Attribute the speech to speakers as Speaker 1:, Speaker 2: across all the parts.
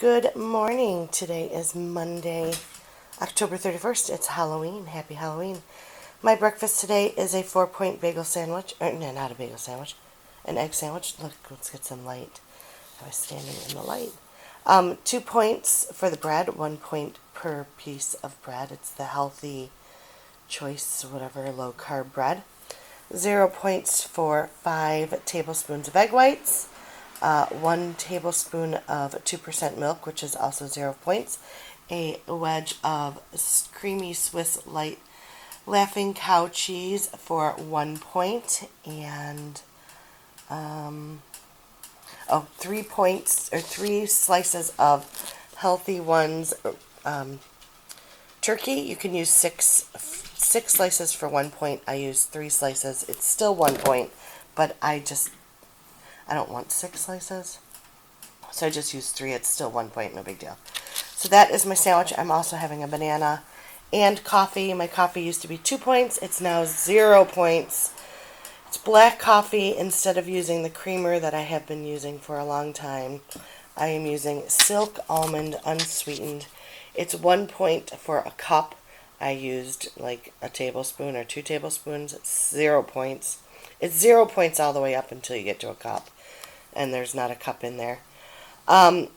Speaker 1: Good morning. Today is Monday, October 31st. It's Halloween. Happy Halloween. My breakfast today is a 4-point bagel sandwich. Or, no, not a bagel sandwich. An egg sandwich. Look, let's get some light. I was standing in the light. 2 points for the bread. 1 point per piece of bread. It's the healthy choice, whatever, low-carb bread. 0 points for 5 tablespoons of egg whites. 1 tablespoon of 2% milk, which is also 0 points. A wedge of creamy Swiss light Laughing Cow cheese for 1 point. And 3 points, or 3 slices of Healthy Ones turkey. You can use six slices for 1 point. I use 3 slices. It's still 1 point, but I don't want 6 slices, so I just use 3. It's still 1 point, no big deal. So that is my sandwich. I'm also having a banana and coffee. My coffee used to be 2 points. It's now 0 points. It's black coffee instead of using the creamer that I have been using for a long time. I am using Silk Almond Unsweetened. It's 1 point for a cup. I used like a tablespoon or 2 tablespoons. It's 0 points. It's 0 points all the way up until you get to a cup, and there's not a cup in there. I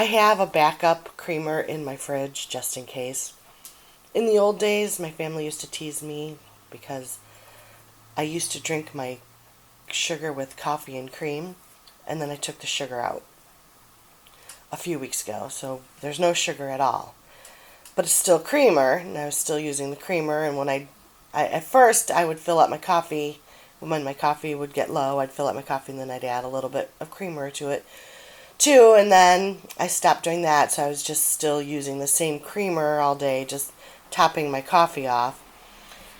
Speaker 1: have a backup creamer in my fridge just in case. In the old days, my family used to tease me because I used to drink my sugar with coffee and cream, and then I took the sugar out a few weeks ago, so there's no sugar at all. But it's still creamer, and I was still using the creamer, and when at first I would fill up my coffee. When my coffee would get low, I'd fill up my coffee and then I'd add a little bit of creamer to it too, and then I stopped doing that, so I was just still using the same creamer all day, just topping my coffee off,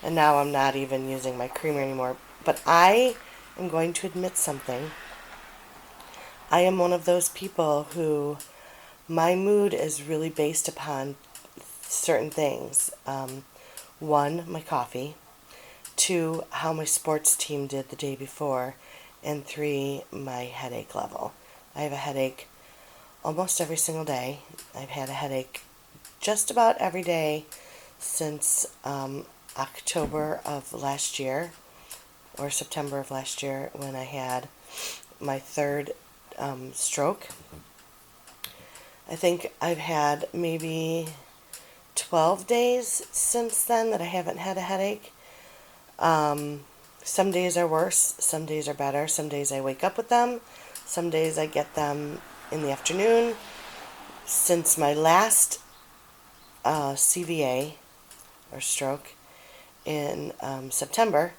Speaker 1: and now I'm not even using my creamer anymore. But I am going to admit something. I am one of those people who my mood is really based upon certain things. 1, my coffee. 2, how my sports team did the day before. And 3, my headache level. I have a headache almost every single day. I've had a headache just about every day since October of last year, or September of last year, when I had my 3rd stroke. I think I've had maybe 12 days since then that I haven't had a headache. Some days are worse, some days are better, some days I wake up with them, some days I get them in the afternoon. Since my last CVA, or stroke, in September,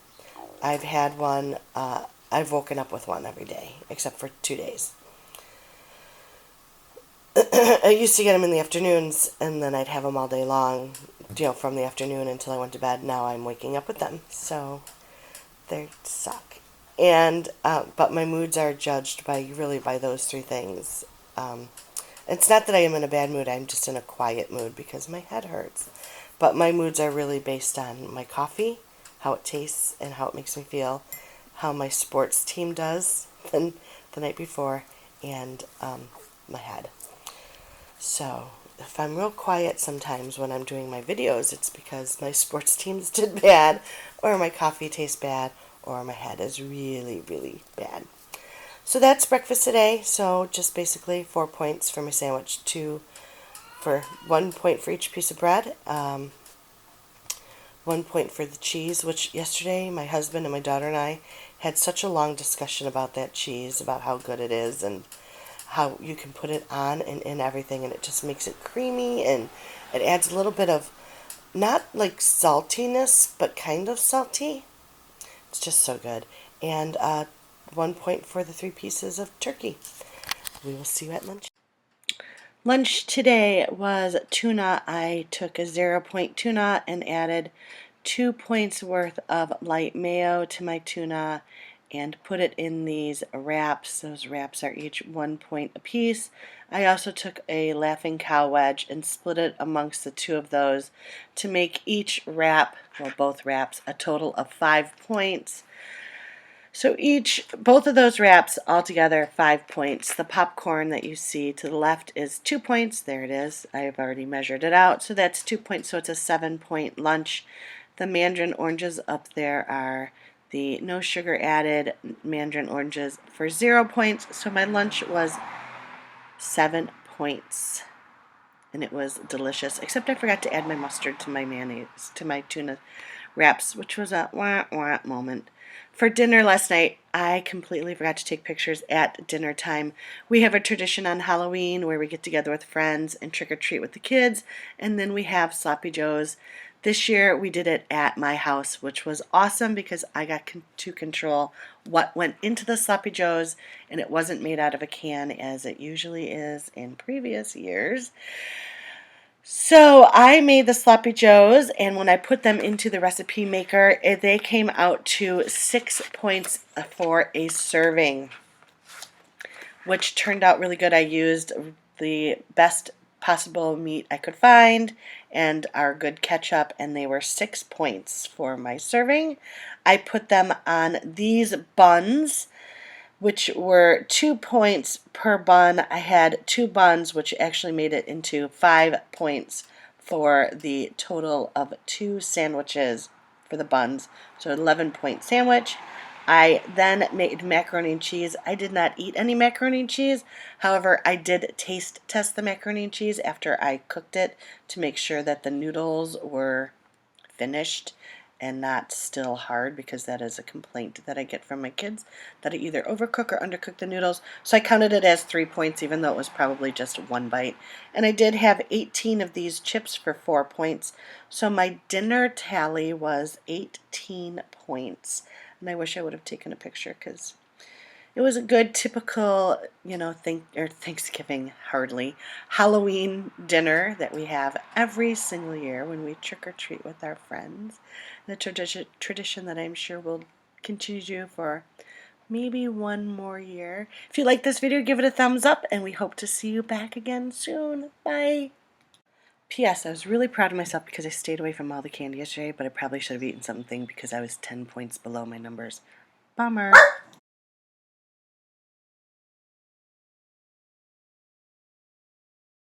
Speaker 1: I've had one, I've woken up with one every day, except for 2 days. I used to get them in the afternoons, and then I'd have them all day long, from the afternoon until I went to bed. Now I'm waking up with them, so they suck. And but my moods are judged by those 3 things. It's not that I am in a bad mood. I'm just in a quiet mood because my head hurts. But my moods are really based on my coffee, how it tastes, and how it makes me feel, how my sports team does the night before, and my head. So if I'm real quiet sometimes when I'm doing my videos, it's because my sports teams did bad, or my coffee tastes bad, or my head is really, really bad. So that's breakfast today. So just basically 4 points for my sandwich, 1 point for each piece of bread, 1 point for the cheese, which yesterday my husband and my daughter and I had such a long discussion about that cheese, about how good it is, and how you can put it on and in everything, and it just makes it creamy, and it adds a little bit of, not like saltiness, but kind of salty. It's just so good. And 1 point for the 3 pieces of turkey. We will see you at lunch. Lunch today was tuna. I took a 0 point tuna and added 2 points worth of light mayo to my tuna and put it in these wraps. Those wraps are each 1 point apiece. I also took a Laughing Cow wedge and split it amongst the 2 of those to make each wrap, well, both wraps, a total of 5 points. So both of those wraps altogether 5 points. The popcorn that you see to the left is 2 points. There it is. I have already measured it out. So that's 2 points. So it's a 7-point lunch. The mandarin oranges up there are the no sugar added mandarin oranges for 0 points. So my lunch was 7 points. And it was delicious, except I forgot to add my mustard to my mayonnaise, to my tuna wraps, which was a wah moment. For dinner last night, I completely forgot to take pictures at dinner time. We have a tradition on Halloween where we get together with friends and trick or treat with the kids, and then we have sloppy joes. This year we did it at my house, which was awesome because I got to control what went into the sloppy joes, and it wasn't made out of a can as it usually is in previous years. So I made the sloppy joes, and when I put them into the recipe maker, they came out to 6 points for a serving, which turned out really good. I used the best possible meat I could find and our good ketchup, and they were 6 points for my serving. I put them on these buns, which were 2 points per bun. I had 2 buns, which actually made it into 5 points for the total of 2 sandwiches for the buns. So 11-point sandwich. I then made macaroni and cheese. I did not eat any macaroni and cheese. However, I did taste test the macaroni and cheese after I cooked it to make sure that the noodles were finished and not still hard, because that is a complaint that I get from my kids, that I either overcook or undercook the noodles. So I counted it as 3 points, even though it was probably just 1 bite. And I did have 18 of these chips for 4 points. So my dinner tally was 18 points. And I wish I would have taken a picture because it was a good typical, Thanksgiving, hardly, Halloween dinner that we have every single year when we trick or treat with our friends. And a tradition that I'm sure we'll continue to do for maybe one more year. If you like this video, give it a thumbs up, and we hope to see you back again soon. Bye. P.S. I was really proud of myself because I stayed away from all the candy yesterday, but I probably should have eaten something because I was 10 points below my numbers. Bummer.